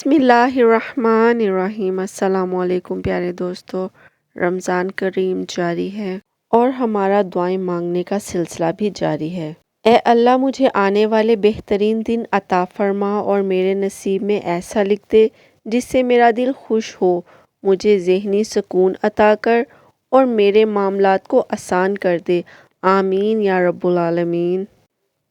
बिस्मिल्लाहिर्रहमानिर्रहीम। अस्सलाम वालेकुम प्यारे दोस्तों, रमज़ान करीम जारी है और हमारा दुआएं मांगने का सिलसिला भी जारी है। ए अल्लाह, मुझे आने वाले बेहतरीन दिन अता फरमा और मेरे नसीब में ऐसा लिख दे जिससे मेरा दिल खुश हो। मुझे ज़हनी सुकून अता कर और मेरे मामलात को आसान कर दे। आमीन या रब्बुल आलमीन।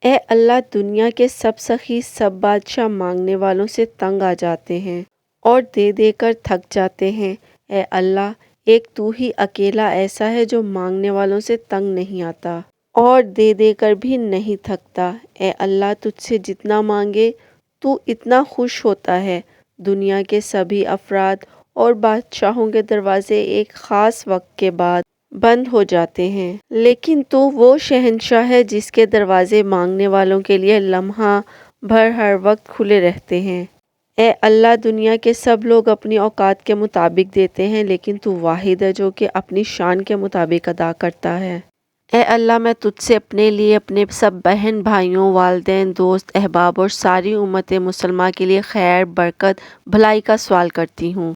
ए अल्लाह, दुनिया के सब सखी सब बादशाह मांगने वालों से तंग आ जाते हैं और दे दे कर थक जाते हैं। ए अल्लाह, एक तू ही अकेला ऐसा है जो मांगने वालों से तंग नहीं आता और दे दे कर भी नहीं थकता। ए अल्लाह, तुझसे जितना मांगे तू इतना खुश होता है। दुनिया के सभी अफराद और बादशाहों के दरवाजे एक ख़ास वक्त के बाद बंद हो जाते हैं, लेकिन तू वो शहंशाह है जिसके दरवाजे मांगने वालों के लिए लम्हा भर हर वक्त खुले रहते हैं। ए अल्लाह, दुनिया के सब लोग अपनी औकात के मुताबिक देते हैं, लेकिन तू वाहिद है जो कि अपनी शान के मुताबिक अदा करता है। ए अल्लाह, मैं तुझसे अपने लिए, अपने सब बहन भाइयों, वालिदैन, दोस्त, अहबाब और सारी उम्मत मुसलमान के लिए खैर, बरकत, भलाई का सवाल करती हूँ।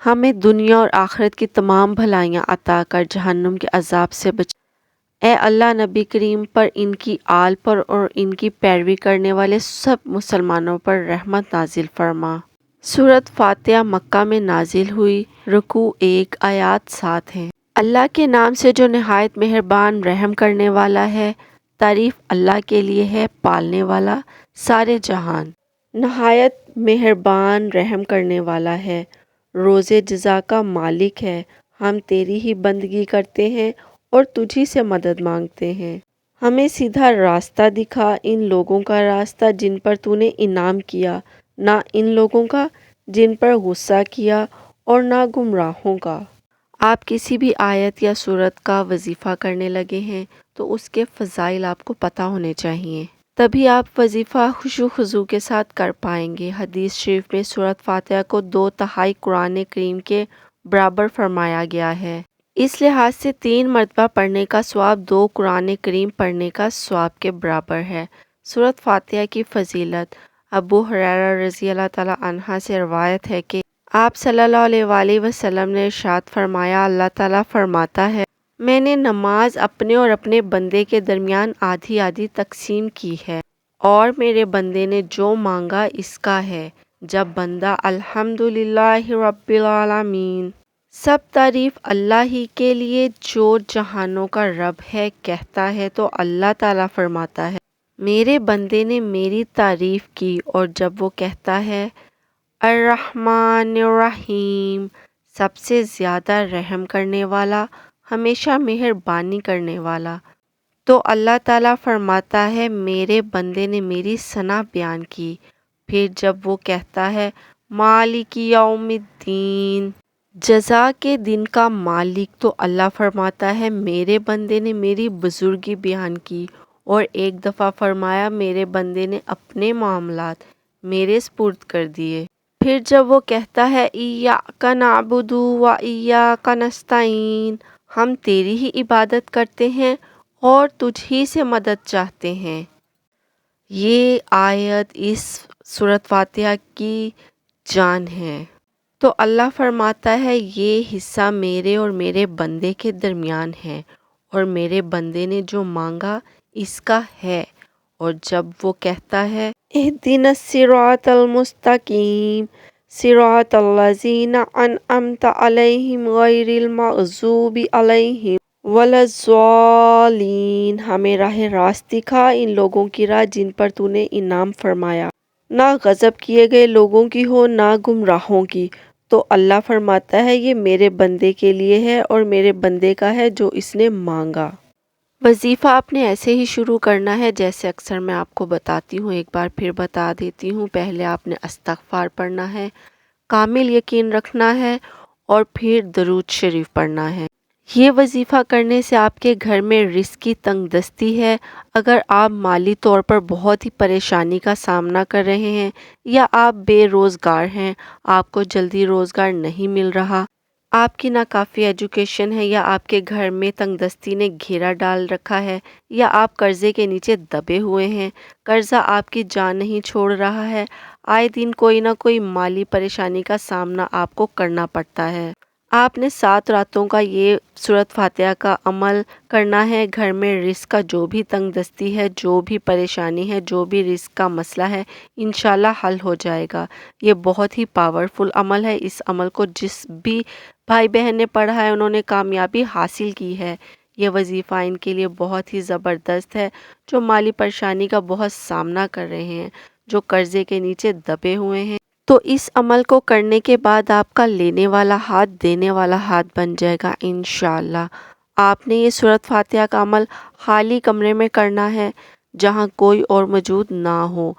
हमें दुनिया और आखिरत की तमाम भलाइयाँ अता कर जहन्नुम के अजाब से बचा। ए अल्लाह, नबी करीम पर, इनकी आल पर और इनकी पैरवी करने वाले सब मुसलमानों पर रहमत नाजिल फरमा। सूरत फातिहा मक्का में नाजिल हुई। रुकू 1 आयत 7 हैं। अल्लाह के नाम से जो नहायत मेहरबान रहम करने वाला है। तारीफ अल्लाह के लिए है, पालने वाला सारे जहान, नहायत मेहरबान रहम करने वाला है, रोज़े जज़ा का मालिक है। हम तेरी ही बंदगी करते हैं और तुझी से मदद मांगते हैं। हमें सीधा रास्ता दिखा, इन लोगों का रास्ता जिन पर तूने इनाम किया, ना इन लोगों का जिन पर गुस्सा किया, और ना गुमराहों का। आप किसी भी आयत या सूरत का वजीफ़ा करने लगे हैं तो उसके फ़ज़ाइल आपको पता होने चाहिए, तभी आप वजीफ़ा खुशू खुजू के साथ कर पाएंगे। हदीस शरीफ में सूरत फातिहा को 2/3 कुरान करीम के बराबर फरमाया गया है। इस लिहाज से 3 मरतबा पढ़ने का सवाब 2 कुरान करीम पढ़ने का सवाब के बराबर है। सूरत फातिहा की फ़जीलत। अबू हुरैरा रज़ी अल्लाह ताला अन्हा से रवायत है कि आप सल्लल्लाहु अलैहि वसल्लम ने इरशाद फरमाया, अल्लाह ताला फरमाता है, मैंने नमाज अपने और अपने बंदे के दरमियान आधी आधी तकसीम की है और मेरे बंदे ने जो मांगा इसका है। जब बंदा अल्हम्दुलिल्लाहि रब्बिल आलमीन, सब तारीफ अल्लाह ही के लिए जो जहानों का रब है, कहता है तो अल्लाह ताला फरमाता है, मेरे बंदे ने मेरी तारीफ की। और जब वो कहता है अर्रहमानिर्रहीम, सबसे ज़्यादा रहम करने वाला, हमेशा मेहरबानी करने वाला, तो अल्लाह ताला फरमाता है, मेरे बंदे ने मेरी सना बयान की। फिर जब वो कहता है मालिकी यौमिद्दीन, जज़ा के दिन का मालिक, तो अल्लाह फरमाता है, मेरे बंदे ने मेरी बुजुर्गी बयान की। और एक दफ़ा फरमाया, मेरे बंदे ने अपने मामलात मेरे स्पुर्द कर दिए। फिर जब वो कहता है इय्याका नअबुदु व इय्याका नस्तईन, हम तेरी ही इबादत करते हैं और तुझ ही से मदद चाहते हैं। ये आयत इस सूरत फातिहा की जान है। तो अल्लाह फरमाता है, ये हिस्सा मेरे और मेरे बंदे के दरमियान है और मेरे बंदे ने जो मांगा इसका है। और जब वो कहता है इहदिनस सिरातल मुस्तकीम सिरातल लज़ीना अनअमता अलैहिम गैरिल मग़ज़ूबि अलैहिम वलज़्ज़ालीन, हमें राह रास्त दिखा, इन लोगों की राह जिन पर तूने इनाम फरमाया, ना गज़ब किए गए लोगों की हो ना गुमराहों की। तो अल्लाह फरमाता है, ये मेरे बंदे के लिए है और मेरे बंदे का है जो इसने मांगा। वजीफ़ा आपने ऐसे ही शुरू करना है जैसे अक्सर मैं आपको बताती हूँ। एक बार फिर बता देती हूँ। पहले आपने इस्तग़फ़ार पढ़ना है, कामिल यकीन रखना है और फिर दरूद शरीफ पढ़ना है। ये वजीफ़ा करने से आपके घर में रिज़्क़ की तंगदस्ती है। अगर आप माली तौर पर बहुत ही परेशानी का सामना कर रहे हैं या आप बेरोज़गार हैं, आपको जल्दी रोज़गार नहीं मिल रहा, آپ کی ناکافی ایجوکیشن ہے، یا آپ کے گھر میں تنگ دستی نے گھیرا ڈال رکھا ہے، یا آپ قرضے کے نیچے دبے ہوئے ہیں، قرضہ آپ کی جان نہیں چھوڑ رہا ہے، آئے دن کوئی نہ کوئی مالی پریشانی کا سامنا آپ کو کرنا پڑتا ہے۔ آپ نے 7 راتوں کا یہ سورۃ فاتحہ کا عمل کرنا ہے۔ گھر میں رزق کا جو بھی تنگ دستی ہے، جو بھی پریشانی ہے، جو بھی رزق کا مسئلہ ہے، انشاءاللہ حل ہو جائے گا۔ یہ بہت ہی پاورفل عمل ہے۔ اس عمل کو جس بھی بھائی بہن نے پڑھا ہے، انہوں نے کامیابی حاصل کی ہے۔ یہ وظیفہ ان کے لیے بہت ہی زبردست ہے، جو مالی پریشانی کا بہت سامنا کر رہے ہیں، جو قرضے کے نیچے دبے ہوئے ہیں۔ تو اس عمل کو کرنے کے بعد آپ کا لینے والا ہاتھ دینے والا ہاتھ بن جائے گا انشاءاللہ۔ آپ نے یہ سورۃ فاتحہ کا عمل خالی کمرے میں کرنا ہے، جہاں کوئی اور موجود نہ ہو۔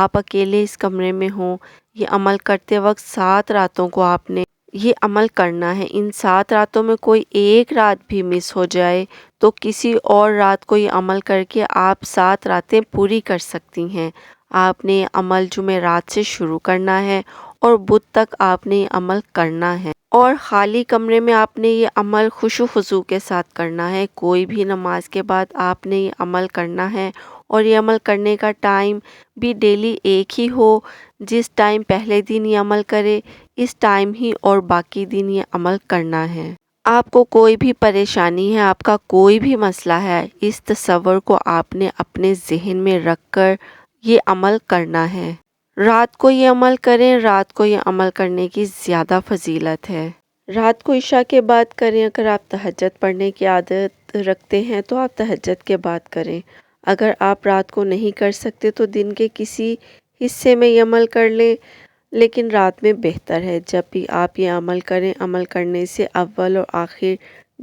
آپ اکیلے اس کمرے میں ہوں۔ یہ عمل کرتے وقت 7 راتوں کو آپ نے یہ عمل کرنا ہے۔ ان 7 راتوں میں کوئی ایک رات بھی مس ہو جائے تو کسی اور رات کو یہ عمل کر کے آپ 7 راتیں پوری کر سکتی ہیں۔ آپ نے یہ عمل جمعرات سے شروع کرنا ہے اور بدھ تک آپ نے یہ عمل کرنا ہے، اور خالی کمرے میں آپ نے یہ عمل خشوع و خضوع کے ساتھ کرنا ہے۔ کوئی بھی نماز کے بعد آپ نے یہ عمل کرنا ہے، اور یہ عمل کرنے کا ٹائم بھی ڈیلی ایک ہی ہو۔ جس ٹائم پہلے دن یہ عمل کرے، اس ٹائم ہی اور باقی دن یہ عمل کرنا ہے۔ آپ کو کوئی بھی پریشانی ہے، آپ کا کوئی بھی مسئلہ ہے، اس تصور کو آپ نے اپنے ذہن میں رکھ کر یہ عمل کرنا ہے۔ رات کو یہ عمل کریں۔ رات کو یہ عمل کرنے کی زیادہ فضیلت ہے۔ رات کو عشاء کے بعد کریں۔ اگر آپ تہجد پڑھنے کی عادت رکھتے ہیں تو آپ تہجد کے بعد کریں۔ اگر آپ رات کو نہیں کر سکتے تو دن کے کسی حصے میں یہ عمل کر لیں، لیکن رات میں بہتر ہے۔ جب بھی آپ یہ عمل کریں، عمل کرنے سے اول اور آخر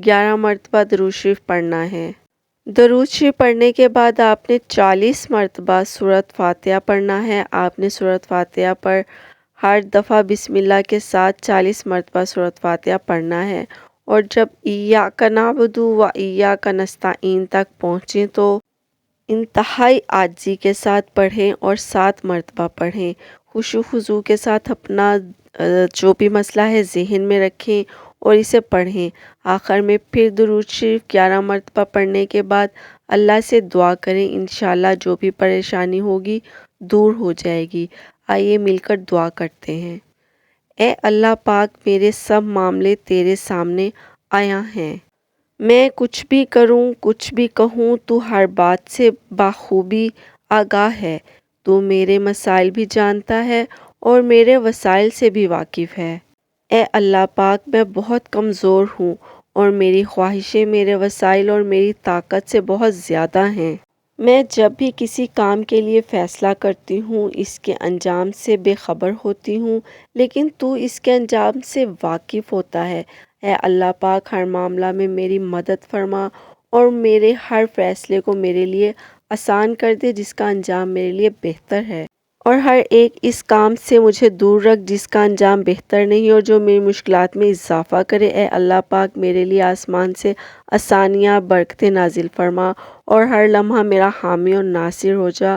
11 مرتبہ درود شریف پڑھنا ہے۔ درود شریف پڑھنے کے بعد آپ نے 40 مرتبہ سورۃ فاتحہ پڑھنا ہے۔ آپ نے سورۃ فاتحہ پر ہر دفعہ بسم اللہ کے ساتھ 40 مرتبہ سورۃ فاتحہ پڑھنا ہے، اور جب ایاک نعبد و ایاک نستعین تک پہنچیں تو انتہائی عاجزی کے ساتھ پڑھیں اور 7 مرتبہ پڑھیں۔ خشوع و خضوع کے ساتھ اپنا جو بھی مسئلہ ہے ذہن میں رکھیں اور اسے پڑھیں۔ آخر میں پھر درود شریف 11 مرتبہ پڑھنے کے بعد اللہ سے دعا کریں، انشاءاللہ جو بھی پریشانی ہوگی دور ہو جائے گی۔ آئیے مل کر دعا کرتے ہیں۔ اے اللہ پاک، میرے سب معاملے تیرے سامنے آیا ہیں۔ میں کچھ بھی کروں، کچھ بھی کہوں، تو ہر بات سے بخوبی آگاہ ہے۔ تو میرے مسائل بھی جانتا ہے اور میرے وسائل سے بھی واقف ہے۔ اے اللہ پاک، میں بہت کمزور ہوں، اور میری خواہشیں میرے وسائل اور میری طاقت سے بہت زیادہ ہیں۔ میں جب بھی کسی کام کے لیے فیصلہ کرتی ہوں، اس کے انجام سے بے خبر ہوتی ہوں، لیکن تو اس کے انجام سے واقف ہوتا ہے۔ اے اللہ پاک، ہر معاملہ میں میری مدد فرما اور میرے ہر فیصلے کو میرے لیے آسان کر دے جس کا انجام میرے لیے بہتر ہے، اور ہر ایک اس کام سے مجھے دور رکھ جس کا انجام بہتر نہیں اور جو میری مشکلات میں اضافہ کرے۔ اے اللہ پاک، میرے لیے آسمان سے آسانیاں برکتیں نازل فرما اور ہر لمحہ میرا حامی اور ناصر ہو جا۔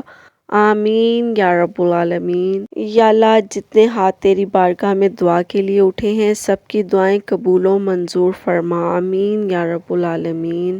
آمین یا رب العالمین۔ یا اللہ، جتنے ہاتھ تیری بارگاہ میں دعا کے لیے اٹھے ہیں، سب کی دعائیں قبول و منظور فرما۔ آمین یا رب العالمین۔